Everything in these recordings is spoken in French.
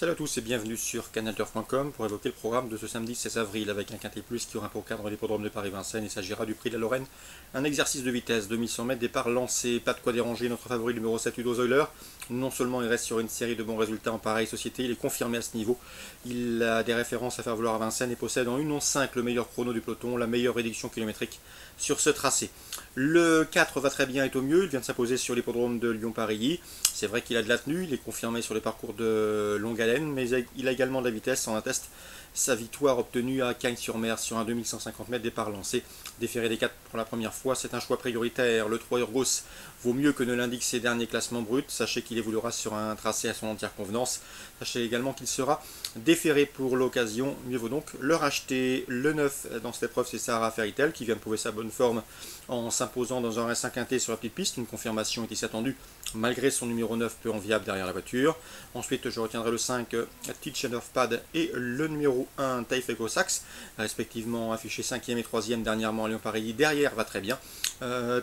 Salut à tous et bienvenue sur canalturf.com pour évoquer le programme de ce samedi 16 avril avec un quintet plus qui aura pour cadre l'hippodrome de Paris-Vincennes. Il s'agira du prix de la Lorraine, un exercice de vitesse, 2100 mètres, départ lancé, pas de quoi déranger notre favori numéro 7 Udo Zoiler. Non seulement il reste sur une série de bons résultats en pareille société, il est confirmé à ce niveau. Il a des références à faire valoir à Vincennes et possède en 1:11.5 le meilleur chrono du peloton, la meilleure réduction kilométrique sur ce tracé. Le 4 va très bien et au mieux, il vient de s'imposer sur l'hippodrome de Lyon-Parilly. C'est vrai qu'il a de la tenue, il est confirmé sur les parcours de longue haleine, mais il a également de la vitesse, on atteste sa victoire obtenue à Cagnes-sur-Mer sur un 2150 mètres départ lancé. Déféré des 4 pour la première fois, c'est un choix prioritaire. Le 3 Urgos vaut mieux que ne l'indiquent ses derniers classements bruts. Sachez qu'il évoluera sur un tracé à son entière convenance. Sachez également qu'il sera déféré pour l'occasion. Mieux vaut donc le racheter. Le 9 dans cette épreuve, c'est Sahara Fairytale qui vient de prouver sa bonne forme en s'imposant dans un R5 quintet sur la petite piste. Une confirmation était attendue malgré son numéro 9 peu enviable derrière la voiture. Ensuite, je retiendrai le 5 Teach of Pad et le numéro 1 Taifeko Sax, respectivement affiché 5e et 3e dernièrement à Lyon-Parilly. Derrière va très bien.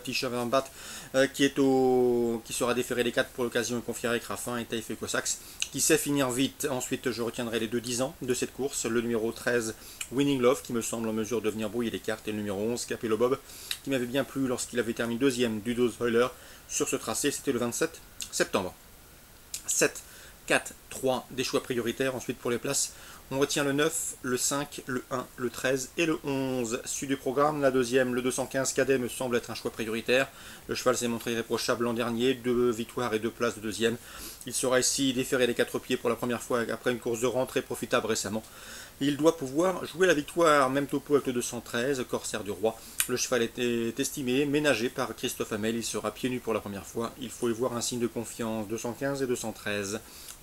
Teach of Pad qui sera déféré les 4 pour l'occasion et confié avec Raffin, et Taifeko Sax qui sait finir vite. Ensuite, je retiendrai les 2-10 ans de cette course, le numéro 13 Winning Love qui me semble en mesure de venir brouiller les cartes, et le numéro 11 Capello Bob qui m'avait bien plu lorsqu'il avait terminé deuxième du Udo Zoiler sur ce tracé, c'était le 27 septembre. 7, 4, 3, des choix prioritaires. Ensuite pour les places, on retient le 9, le 5, le 1, le 13 et le 11. Suite du programme, la deuxième, le 215 cadet me semble être un choix prioritaire. Le cheval s'est montré irréprochable l'an dernier, 2 victoires et 2 places de deuxième. Il sera ici déféré des 4 pieds pour la première fois après une course de rang très profitable récemment. Il doit pouvoir jouer la victoire, même topo avec le 213, Corsaire du Roi. Le cheval était estimé, ménagé par Christophe Hamel, il sera pieds nus pour la première fois. Il faut y voir un signe de confiance, 215 et 213.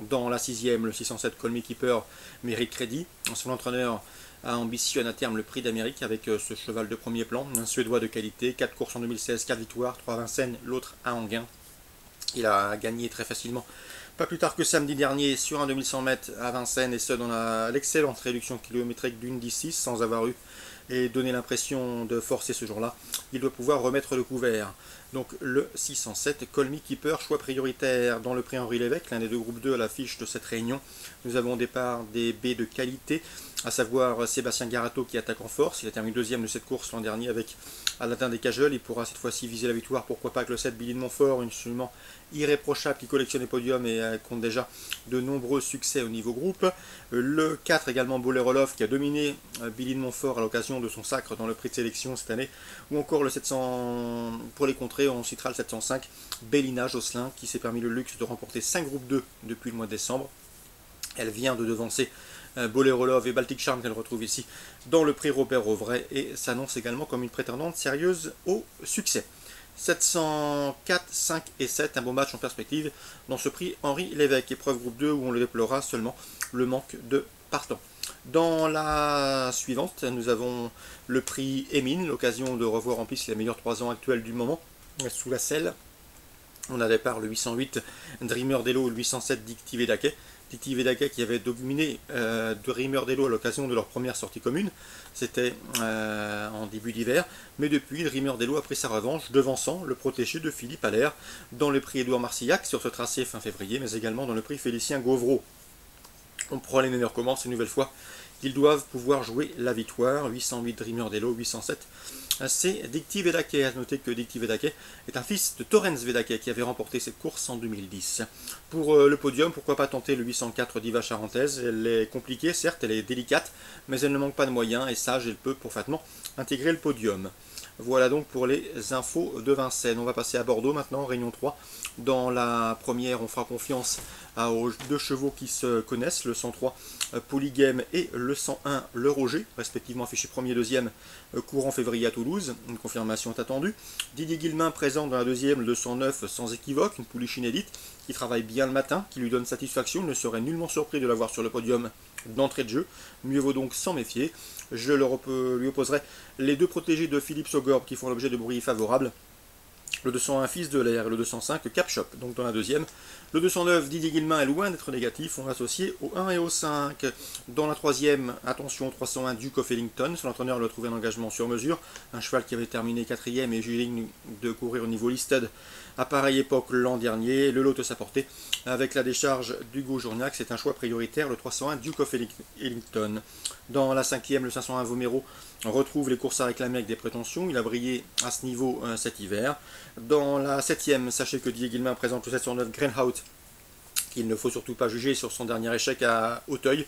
Dans la 6e, le 607 Call Me Keeper mérite crédit. Son entraîneur ambitionne à terme le prix d'Amérique avec ce cheval de premier plan, un Suédois de qualité, 4 courses en 2016, 4 victoires, 3 à Vincennes, l'autre à Enghien. Il a gagné très facilement, pas plus tard que samedi dernier, sur un 2100 mètres à Vincennes, et ce dans l'excellente réduction kilométrique d'une 10-6 sans avoir eu et donné l'impression de forcer ce jour-là. Il doit pouvoir remettre le couvert. Donc le 607, Call Me Keeper, choix prioritaire dans le prix Henri Lévesque, l'un des deux groupes 2 à l'affiche de cette réunion. Nous avons au départ des B de qualité, à savoir Sébastien Garato qui attaque en force. Il a terminé deuxième de cette course l'an dernier avec Aladdin des Cajoles. Il pourra cette fois-ci viser la victoire, pourquoi pas avec le 7 Billy de Montfort, une instrument irréprochable qui collectionne les podiums et compte déjà de nombreux succès au niveau groupe. Le 4 également Bolerolov qui a dominé Billy de Montfort à l'occasion de son sacre dans le prix de sélection cette année, ou encore le 700 pour les contrées, on citera le 705 Bélina Josselin qui s'est permis le luxe de remporter 5 groupes 2 depuis le mois de décembre. Elle vient de devancer Bolerolov et Baltic Charm qu'elle retrouve ici dans le prix Robert Rouvray et s'annonce également comme une prétendante sérieuse au succès. 704, 5 et 7, un beau match en perspective dans ce prix Henri Lévesque, épreuve groupe 2 où on le déplorera seulement le manque de partants. Dans la suivante, nous avons le prix Emine, l'occasion de revoir en piste les meilleurs 3 ans actuels du moment, sous la selle. On a départ le 808 Dreamer Dello, le 807 Dictive Daquet. Dictive Daquet qui avait dominé Dreamer Dello à l'occasion de leur première sortie commune. C'était en début d'hiver. Mais depuis, Dreamer Dello a pris sa revanche, devançant le protégé de Philippe Allaire dans le prix Édouard Marcillac sur ce tracé fin février, mais également dans le prix Félicien Gauvreau. On prend les meilleurs commences une nouvelle fois. Ils doivent pouvoir jouer la victoire. 808 Dreamer Dello, 807. C'est Dictive Daquet. À noter que Dictive Daquet est un fils de Torrens Vedaquet qui avait remporté cette course en 2010. Pour le podium, pourquoi pas tenter le 804 Diva Charentaise. Elle est compliquée, certes, elle est délicate, mais elle ne manque pas de moyens et sage, elle peut parfaitement intégrer le podium. Voilà donc pour les infos de Vincennes. On va passer à Bordeaux maintenant, Réunion 3. Dans la première, on fera confiance aux 2 chevaux qui se connaissent, le 103 Polygame et le 101 Le Roger, respectivement affichés premier et deuxième courant février à Toulouse. Une confirmation est attendue. Didier Guillemin présent dans la deuxième, le 209 sans équivoque, une pouliche inédite qui travaille bien le matin, qui lui donne satisfaction. Il ne serait nullement surpris de l'avoir sur le podium d'entrée de jeu. Mieux vaut donc s'en méfier. Je lui opposerai les 2 protégés de Philippe Sogorb qui font l'objet de bruits favorables. Le 201 Fils de l'air et le 205 Cap Shop, donc dans la deuxième. Le 209 Didier Guillemin est loin d'être négatif, on l'associé au 1 et au 5. Dans la troisième, attention, 301 Duke of Ellington, son entraîneur lui a trouvé un engagement sur mesure. Un cheval qui avait terminé 4e et jugeé de courir au niveau listed À pareille époque l'an dernier, le Lotus a porté avec la décharge d'Hugo Journiac. C'est un choix prioritaire, le 301 Duke of Ellington. Dans la cinquième, le 501 Vomero retrouve les courses à réclamer avec des prétentions. Il a brillé à ce niveau cet hiver. Dans la septième, sachez que Didier Guillemin présente le 709 Greenhout, qu'il ne faut surtout pas juger sur son dernier échec à Auteuil,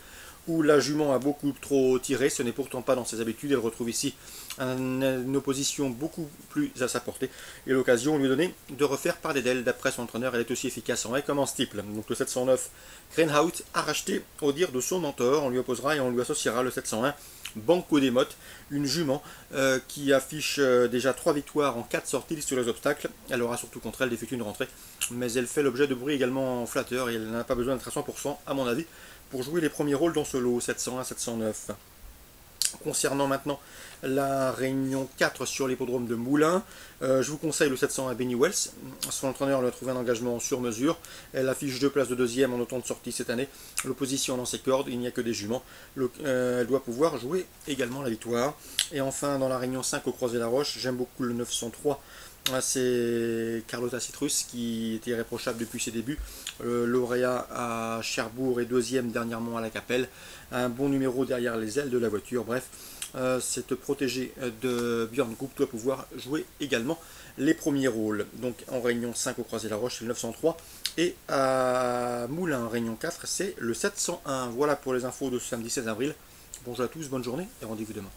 où la jument a beaucoup trop tiré. Ce n'est pourtant pas dans ses habitudes. Elle retrouve ici une opposition beaucoup plus à sa portée. Et l'occasion lui est donnée de refaire parler d'elle. D'après son entraîneur, elle est aussi efficace en haie comme en steeple. Donc le 709 Greenhout a racheté au dire de son mentor. On lui opposera et on lui associera le 701 Banco des Mottes, une jument qui affiche déjà 3 victoires en 4 sorties sur les obstacles. Elle aura surtout contre elle d'effectuer une rentrée, mais elle fait l'objet de bruit également flatteur et elle n'a pas besoin d'être à 100% à mon avis pour jouer les premiers rôles dans ce lot 701-709. Concernant maintenant la réunion 4 sur l'hippodrome de Moulins, je vous conseille le 701 Benny Wells. Son entraîneur lui a trouvé un engagement sur mesure. Elle affiche 2 places de deuxième en autant de sorties cette année. L'opposition dans ses cordes, il n'y a que des juments. Elle doit pouvoir jouer également la victoire. Et enfin, dans la réunion 5 au Croisé-la-Roche, j'aime beaucoup le 903. C'est Carlotta Citrus qui était irréprochable depuis ses débuts. Lauréat à Cherbourg et deuxième dernièrement à la Capelle. Un bon numéro derrière les ailes de la voiture. Bref, cette protégée de Björn Group doit pouvoir jouer également les premiers rôles. Donc en réunion 5 au Croisé-la-Roche, c'est le 903. Et à Moulins, en réunion 4, c'est le 701. Voilà pour les infos de ce samedi 16 avril. Bonjour à tous, bonne journée et rendez-vous demain.